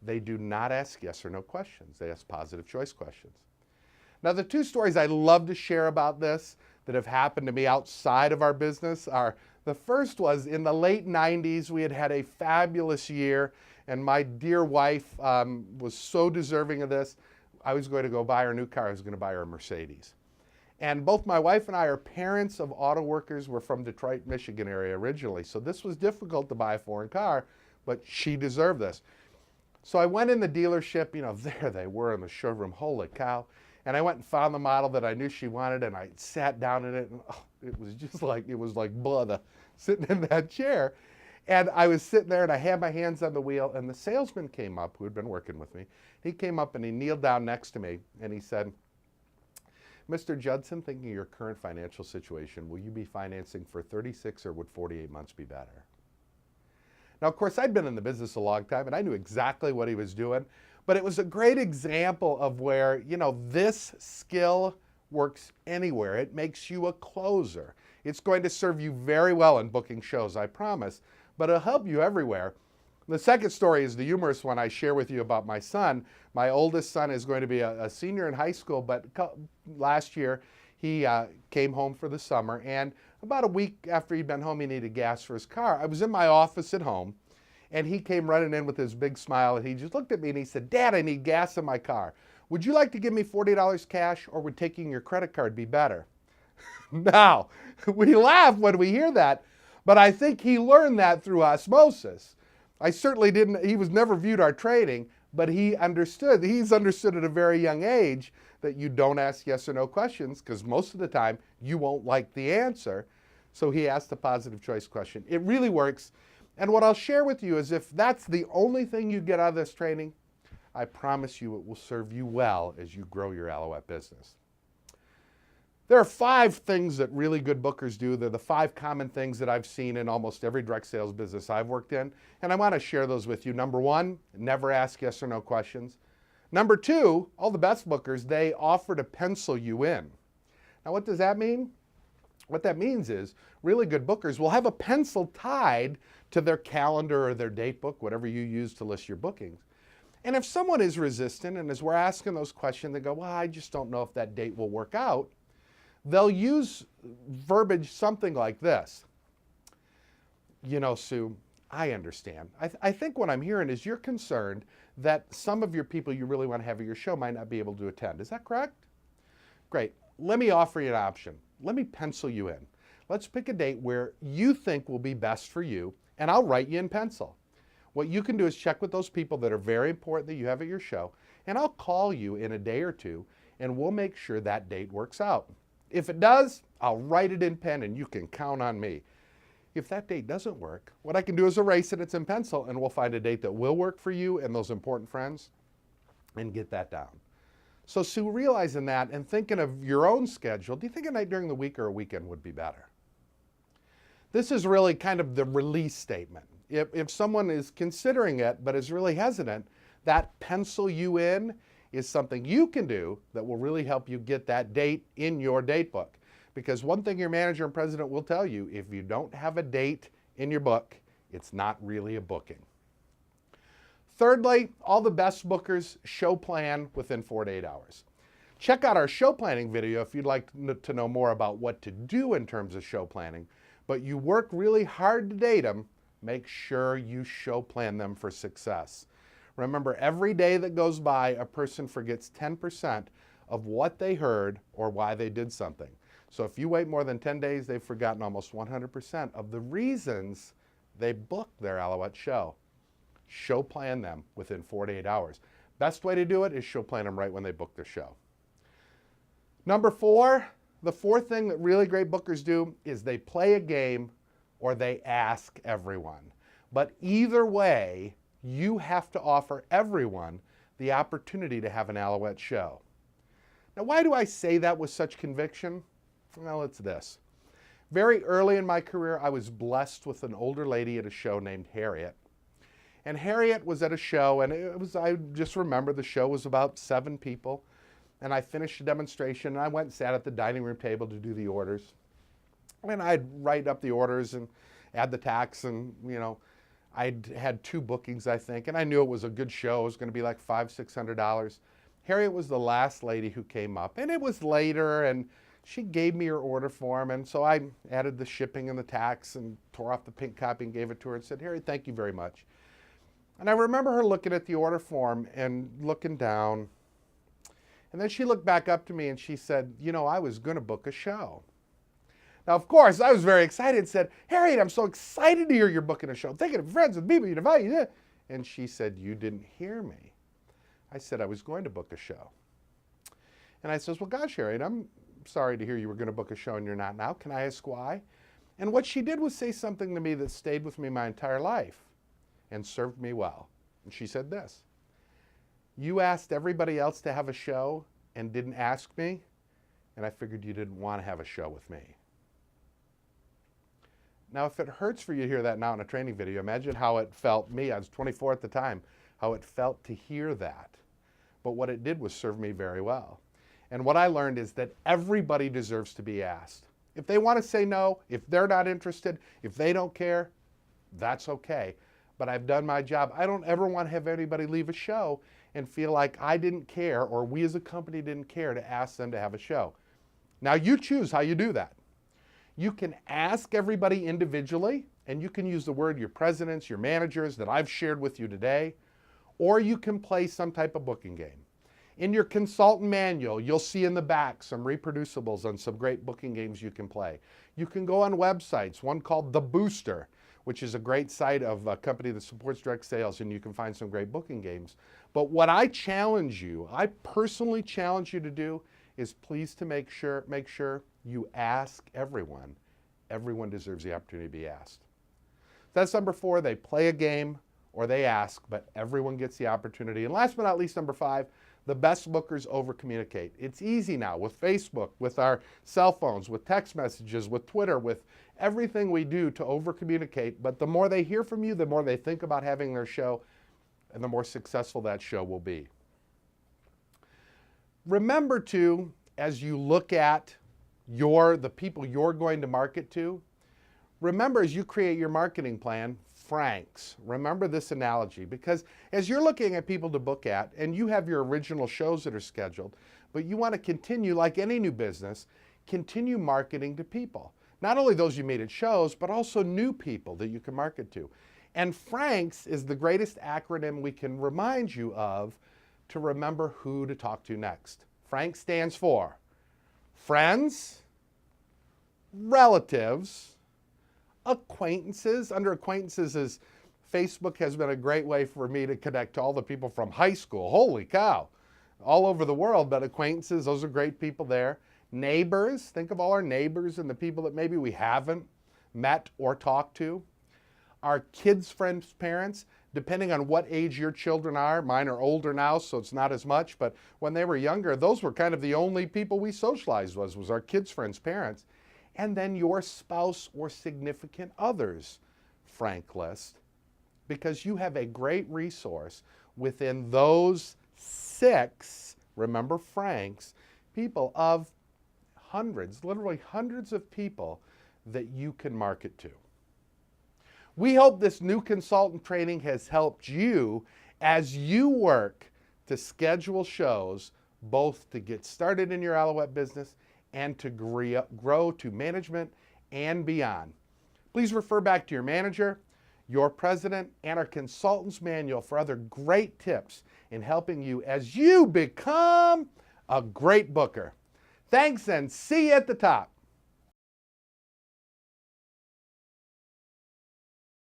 They do not ask yes or no questions. They ask positive choice questions. Now, the two stories I love to share about this that have happened to me outside of our business are, the first was in the late 90s, we had had a fabulous year, and my dear wife was so deserving of this. I was going to go buy her a new car. I was going to buy her a Mercedes. And both my wife and I are parents of auto workers. We're from Detroit, Michigan area originally. So this was difficult to buy a foreign car, but she deserved this. So I went in the dealership, there they were in the showroom, holy cow. And I went and found the model that I knew she wanted, and I sat down in it, and it was just like, it was like blood sitting in that chair. And I was sitting there, and I had my hands on the wheel, and the salesman came up, who had been working with me. He came up, and he kneeled down next to me, and he said, Mr. Judson, thinking of your current financial situation, will you be financing for 36 or would 48 months be better? Now, of course, I'd been in the business a long time, and I knew exactly what he was doing. But it was a great example of where, this skill works anywhere. It makes you a closer. It's going to serve you very well in booking shows, I promise, but it'll help you everywhere. The second story is the humorous one I share with you about my son. My oldest son is going to be a senior in high school, but last year he came home for the summer, and about a week after he'd been home, he needed gas for his car. I was in my office at home, and he came running in with his big smile, and he just looked at me and he said, Dad, I need gas in my car. Would you like to give me $40 cash, or would taking your credit card be better? Now, we laugh when we hear that, but I think he learned that through osmosis. I certainly didn't, he was never viewed our training, but he's understood at a very young age that you don't ask yes or no questions, because most of the time you won't like the answer. So he asked a positive choice question. It really works. And what I'll share with you is, if that's the only thing you get out of this training, I promise you it will serve you well as you grow your Alouette business. There are 5 things that really good bookers do. They're the 5 common things that I've seen in almost every direct sales business I've worked in, and I want to share those with you. Number 1, never ask yes or no questions. Number 2, all the best bookers, they offer to pencil you in. Now, what does that mean? What that means is really good bookers will have a pencil tied to their calendar or their date book, whatever you use to list your bookings. And if someone is resistant, and as we're asking those questions, they go, well, I just don't know if that date will work out, they'll use verbiage something like this. Sue, I understand. I think what I'm hearing is you're concerned that some of your people you really want to have at your show might not be able to attend. Is that correct? Great. Let me offer you an option. Let me pencil you in. Let's pick a date where you think will be best for you, and I'll write you in pencil. What you can do is check with those people that are very important that you have at your show, and I'll call you in a day or two, and we'll make sure that date works out. If it does, I'll write it in pen, and you can count on me. If that date doesn't work, what I can do is erase it, it's in pencil, and we'll find a date that will work for you and those important friends, and get that down. So Sue, realizing that and thinking of your own schedule, do you think a night during the week or a weekend would be better? This is really kind of the release statement. If someone is considering it but is really hesitant, that pencil you in is something you can do that will really help you get that date in your date book. Because one thing your manager and president will tell you, if you don't have a date in your book, it's not really a booking. Thirdly, all the best bookers show plan within 4 to 8 hours. Check out our show planning video if you'd like to know more about what to do in terms of show planning. But you work really hard to date them, make sure you show plan them for success. Remember, every day that goes by, a person forgets 10% of what they heard or why they did something. So if you wait more than 10 days, they've forgotten almost 100% of the reasons they booked their Alouette show. Show plan them within 4 to 8 hours. Best way to do it is show plan them right when they book their show. Number 4, the 4th thing that really great bookers do is they play a game or they ask everyone. But either way, you have to offer everyone the opportunity to have an Alouette show. Now, why do I say that with such conviction? Well, it's this. Very early in my career, I was blessed with an older lady at a show named Harriet. And Harriet was at a show, and I just remember the show was about 7 people. And I finished a demonstration, and I went and sat at the dining room table to do the orders. And I'd write up the orders and add the tax and, I'd had 2 bookings, I think, and I knew it was a good show. It was going to be like $500-600. Harriet was the last lady who came up, and it was later, and she gave me her order form, and so I added the shipping and the tax and tore off the pink copy and gave it to her and said, "Harriet, thank you very much." And I remember her looking at the order form and looking down, and then she looked back up to me and she said, "You know, I was going to book a show." Now, of course, I was very excited and said, "Harriet, I'm so excited to hear you're booking a show. Thinking of friends with people you value." And she said, "You didn't hear me." I said I was going to book a show. And I says, "Well, gosh, Harriet, I'm sorry to hear you were going to book a show and you're not now. Can I ask why?" And what she did was say something to me that stayed with me my entire life and served me well. And she said this: "You asked everybody else to have a show and didn't ask me, and I figured you didn't want to have a show with me." Now, if it hurts for you to hear that now in a training video, imagine how it felt me. I was 24 at the time, how it felt to hear that. But what it did was serve me very well. And what I learned is that everybody deserves to be asked. If they want to say no, if they're not interested, if they don't care, that's okay. But I've done my job. I don't ever want to have anybody leave a show and feel like I didn't care or we as a company didn't care to ask them to have a show. Now you choose how you do that. You can ask everybody individually, and you can use the word your presidents, your managers that I've shared with you today, or you can play some type of booking game. In your consultant manual, you'll see in the back some reproducibles on some great booking games you can play. You can go on websites, one called The Booster, which is a great site of a company that supports direct sales, and you can find some great booking games. But what I challenge you, I personally challenge you to do is please to make sure you ask everyone. Everyone deserves the opportunity to be asked. That's number 4, they play a game or they ask, but everyone gets the opportunity. And last but not least, number 5, the best bookers over-communicate. It's easy now with Facebook, with our cell phones, with text messages, with Twitter, with everything we do to over-communicate. But the more they hear from you, the more they think about having their show, and the more successful that show will be. Remember to, as you look at the people you're going to market to, remember as you create your marketing plan, Franks. Remember this analogy, because as you're looking at people to book at, and you have your original shows that are scheduled, but you want to continue, like any new business, continue marketing to people. Not only those you meet at shows, but also new people that you can market to. And Franks is the greatest acronym we can remind you of to remember who to talk to next. Frank stands for friends, relatives, acquaintances. Under acquaintances is Facebook has been a great way for me to connect to all the people from high school. Holy cow, all over the world, but acquaintances, those are great people there. Neighbors, think of all our neighbors and the people that maybe we haven't met or talked to. Our kids' friends' parents, depending on what age your children are. Mine are older now, so it's not as much, but when they were younger, those were kind of the only people we socialized with, was our kids' friends' parents. And then your spouse or significant others Frank list, because you have a great resource within those 6, remember Franks, people of hundreds, literally hundreds of people that you can market to. We hope this new consultant training has helped you as you work to schedule shows, both to get started in your Alouette business and to grow to management and beyond. Please refer back to your manager, your president, and our consultant's manual for other great tips in helping you as you become a great booker. Thanks, and see you at the top.